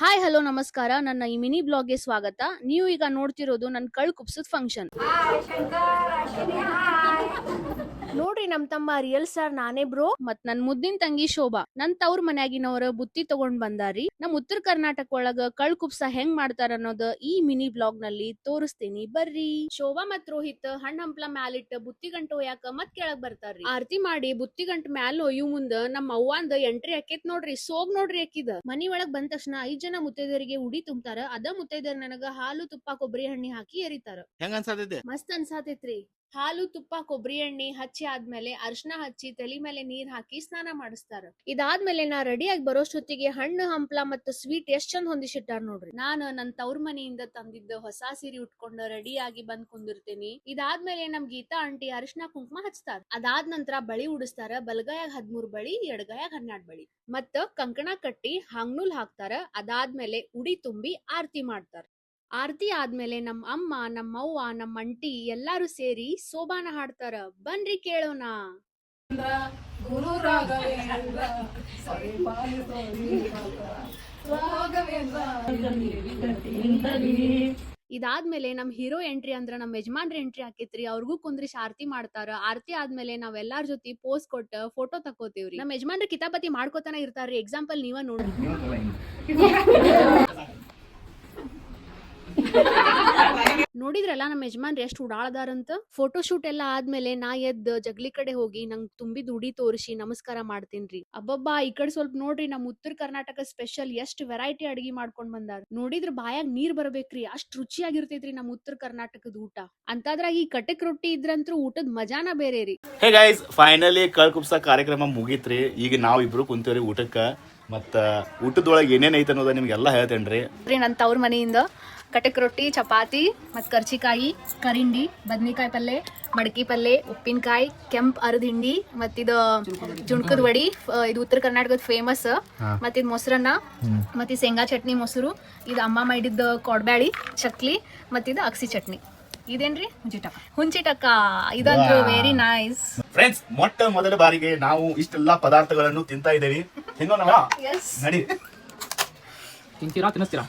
Hi hello ನಮಸ್ಕಾರ. ನನ್ನ ಈ ಮಿನಿ ಬ್ಲಾಗ್ಗೆ ಸ್ವಾಗತ. ನೀವು ಈಗ ನೋಡ್ತಿರೋದು ನನ್ನ ಕಳ್ ಕುಪ್ಸದ ಫಂಕ್ಷನ್. ನೋಡ್ರಿ ನಮ್ ತಮ್ಮ ರಿಯಲ್ ಸ್ಟಾರ್ ನಾನೇ ಬ್ರೋ ಮತ್ ನನ್ ಮುದ್ದಿನ ತಂಗಿ ಶೋಭಾ. ನನ್ ತವ್ರ ಮನ್ಯಾಗಿನವ್ರ ಬುತ್ತಿ ತಗೊಂಡ್ ಬಂದಾರಿ. ನಮ್ ಉತ್ತರ ಕರ್ನಾಟಕ ಒಳಗ ಕಳ್ ಕುಪ್ಸ ಹೆಂಗ್ ಮಾಡ್ತಾರ ಅನ್ನೋದ ಈ ಮಿನಿ ಬ್ಲಾಗ್ ನಲ್ಲಿ ತೋರಿಸ್ತೀನಿ ಬರ್ರಿ. ಶೋಭಾ ಮತ್ ರೋಹಿತ್ ಹಣ್ಣ್ ಹಂಪ್ಲ ಮ್ಯಾಲಿಟ್ಟ ಬುತ್ತಿ ಗಂಟ ಒಯ್ಯಾಕ ಮತ್ ಕೆಳಗ್ ಬರ್ತಾರ್ರಿ. ಆರ್ತಿ ಮಾಡಿ ಬುತ್ತಿ ಗಂಟ ಮ್ಯಾಲ ಒಯ್ಯು ಮುಂದ ನಮ್ ಅವ್ವಂದ ಎಂಟ್ರಿ ಆಕೇತ್ ನೋಡ್ರಿ. ಸೋಗ್ ನೋಡ್ರಿ ಆಕಿದ. ಮನಿ ಒಳಗ್ ಬಂದ ತಕ್ಷಣ 5 ಜನ ಮುತ್ತೈದರಿಗೆ ಉಡಿ ತುಂಬ್ತಾರ. ಅದ ಮುತ್ತೈದರ್ ನನಗ ಹಾಲು ತುಪ್ಪ ಕೊಬ್ಬರಿ ಎಣ್ಣಿ ಹಾಕಿ ಎರಿತಾರ. ಹೆಂಗ ಅನ್ಸಾತೈತಿ? ಮಸ್ತ್ ಅನ್ಸಾತೈತ್ರಿ. ಹಾಲು ತುಪ್ಪ ಕೊಬ್ಬರಿ ಎಣ್ಣೆ ಹಚ್ಚಿ ಆದ್ಮೇಲೆ ಅರ್ಶನ ಹಚ್ಚಿ ತಲಿ ಮೇಲೆ ನೀರ್ ಹಾಕಿ ಸ್ನಾನ ಮಾಡಿಸ್ತಾರ. ಇದಾದ್ಮೇಲೆ ನಾ ರೆಡಿ ಆಗಿ ಬರೋಷ್ಟೊತ್ತಿಗೆ ಹಣ್ಣು ಹಂಪ್ಲ ಮತ್ತು ಸ್ವೀಟ್ ಎಷ್ಟ್ ಚಂದ ಹೊಂದಿಸಿಟ್ಟಾರ ನೋಡ್ರಿ. ನಾನು ನನ್ ತವ್ರ ಮನೆಯಿಂದ ತಂದಿದ್ದ ಹೊಸ ಸೀರೆ ಉಟ್ಕೊಂಡ ರೆಡಿ ಆಗಿ ಬಂದ್ ಕುಂದಿರ್ತೇನಿ. ಇದಾದ್ಮೇಲೆ ನಮ್ ಗೀತಾ ಆಂಟಿ ಅರಿಶಿನ ಕುಂಕುಮ ಹಚ್ತಾರ. ಅದಾದ ನಂತರ ಬಳಿ ಉಡಿಸ್ತಾರ. ಬಲಗಾಯಾಗ 13 ಬಳಿ, ಎಡಗಾಯಾಗ 12 ಬಳಿ ಮತ್ತ ಕಂಕಣ ಕಟ್ಟಿ ಹಾಂಗ್ನೂಲ್ ಹಾಕ್ತಾರ. ಅದಾದ್ಮೇಲೆ ಉಡಿ ತುಂಬಿ ಆರತಿ ಮಾಡ್ತಾರ. ಆರತಿ ಆದ್ಮೇಲೆ ನಮ್ ಅಮ್ಮ, ನಮ್ಮವ್ವ, ನಮ್ಮ ಅಂಟಿ ಎಲ್ಲಾರು ಸೇರಿ ಸೋಬಾನ ಹಾಡ್ತಾರ. ಬನ್ರಿ ಕೇಳೋಣ. ಗುರು ರಾಘವೇಂದ್ರ ಇದಾದ್ಮೇಲೆ ನಮ್ ಹೀರೋ ಎಂಟ್ರಿ ಅಂದ್ರ ನಮ್ ಯಜಮಾನ್ರ ಎಂಟ್ರಿ ಆಕೇತ್ರಿ. ಅವ್ರಿಗೂ ಕುಂದ್ರಿಸಿ ಆರತಿ ಮಾಡ್ತಾರ. ಆರತಿ ಆದ್ಮೇಲೆ ನಾವೆಲ್ಲಾರ ಜೊತೆ ಪೋಸ್ ಕೊಟ್ಟ ಫೋಟೋ ತಕೋತೇವ್ರಿ. ನಮ್ ಯಜಮಾನ್ರ ಕಿತಾಪತಿ ಮಾಡ್ಕೋತಾನ ಇರ್ತಾರ್ರಿ. ಎಕ್ಸಾಂಪಲ್ ನೀವ ನೋಡ್ರಿ. ನೋಡಿದ್ರಲ್ಲ ನಮ್ಮ ಯಜಮಾನ್ರು ಎಷ್ಟು ಉಡಾಳದಾರಂತ. ಫೋಟೋ ಶೂಟ್ ಎಲ್ಲ ಆದ್ಮೇಲೆ ನಾ ಎದ್ದ ಜಗ್ಲಿ ಕಡೆ ಹೋಗಿ ನಂಗ್ ತುಂಬಿದ ಉಡಿ ತೋರಿಸಿ ನಮಸ್ಕಾರ ಮಾಡ್ತೇನ್ರಿ. ಅಬ್ಬಬ್ಬಾ ಈ ಕಡೆ ಸ್ವಲ್ಪ ನೋಡ್ರಿ ನಮ್ ಉತ್ತರ ಕರ್ನಾಟಕ ಸ್ಪೆಷಲ್ ಎಷ್ಟ್ ವೆರೈಟಿ ಅಡಿಗೆ ಮಾಡ್ಕೊಂಡ್ ಬಂದಾರ. ನೋಡಿದ್ರ ಬಾಯಾಗ ನೀರ್ ಬರ್ಬೇಕ್ರಿ. ಅಷ್ಟ್ ರುಚಿಯಾಗಿರ್ತೈತ್ರಿ ನಮ್ ಉತ್ತರ ಕರ್ನಾಟಕದ ಊಟ. ಅಂತದ್ರಾಗ ಈ ಕಟಕ್ ರೊಟ್ಟಿ ಇದ್ರಂತ್ರು ಊಟದ ಮಜಾನ ಬೇರೆ ರೀ. ಹೇ ಗೈಸ್, ಫೈನಲಿ ಕಳ್ ಕುಪ್ಸ ಕಾರ್ಯಕ್ರಮ ಮುಗೀತ್ರಿ. ಈಗ ನಾವ್ ಇಬ್ರು ಕುಂತೇವ್ರಿ ಊಟಕ್ಕ. ಮತ್ತ ಊಟದೊಳಗೆ ಏನೇನ್ ಐತೆ ಅನ್ನೋದ ನಿಮ್ಗೆಲ್ಲಾ ಹೇಳ್ತೇನ್ರಿ. ನನ್ನ ತವ್ರ ಮನೆಯಿಂದ ಕಟಕ್ ರೊಟ್ಟಿ, ಚಪಾತಿ ಮತ್ ಕರ್ಚಿಕಾಯಿ, ಕರಿಂಡಿ, ಬದ್ನಿಕಾಯಿ ಪಲ್ಲೆ, ಮಡಕಿ ಪಲ್ಲೆ, ಉಪ್ಪಿನಕಾಯಿ, ಕೆಂಪ್ ಅರ್ಧ ಹಿಂಡಿ ಮತ್ತಿದ ಜುಣ್ಕದ ವಡಿ. ಇದು ಉತ್ತರ ಕರ್ನಾಟಕದ ಫೇಮಸ್. ಮತ್ತಿದ್ ಮೊಸರನ್ನ, ಮತ್ತಿ ಶೇಂಗಾ ಚಟ್ನಿ ಮೊಸರು. ಇದು ಅಮ್ಮ ಮಾಡಿದ ಕೊಡ್ಬ್ಯಾಳಿ ಚಕ್ಲಿ, ಮತ್ತಿದ ಅಕ್ಸಿ ಚಟ್ನಿ. ಇದೇನ್ರಿ ಹುಂಚಿಟಕ್ಕ. ಇದಂದ್ರು ವೆರಿ ನೈಸ್. ಫ್ರೆಂಡ್ಸ್, ಮೊದಲ ಬಾರಿಗೆ ನಾವು ಇಷ್ಟೆಲ್ಲಾ ಪದಾರ್ಥಗಳನ್ನು ತಿಂತಾ ಇದ್ದೇವೆ. ತಿನ್ನೋಣ ನಡಿ. ತಿಂತೀರಾ ತಿನ್ನಿಸ್ತೀರಾ?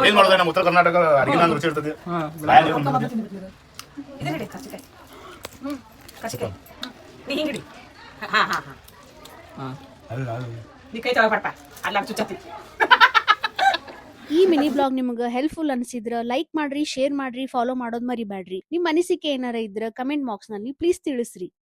ಏನ್ ಮಾಡೋದು, ನಮ್ಮ ಉತ್ತರ ಕರ್ನಾಟಕ ಅಡಿಗೆ ನಾನು ರುಚಿ ಇರ್ತದೆ. ಈ ಮಿನಿ ಬ್ಲಾಗ್ ನಿಮ್ಗೆ ಹೆಲ್ಪ್ಫುಲ್ ಅನ್ಸಿದ್ರ ಲೈಕ್ ಮಾಡ್ರಿ, ಶೇರ್ ಮಾಡ್ರಿ, ಫಾಲೋ ಮಾಡೋದ್ ಮರಿಬ್ಯಾಡ್ರಿ. ನಿಮ್ ಅನಿಸಿಕೆ ಏನಾರ ಇದ್ರ ಕಮೆಂಟ್ ಬಾಕ್ಸ್ ನಲ್ಲಿ ಪ್ಲೀಸ್ ತಿಳಿಸ್ರಿ.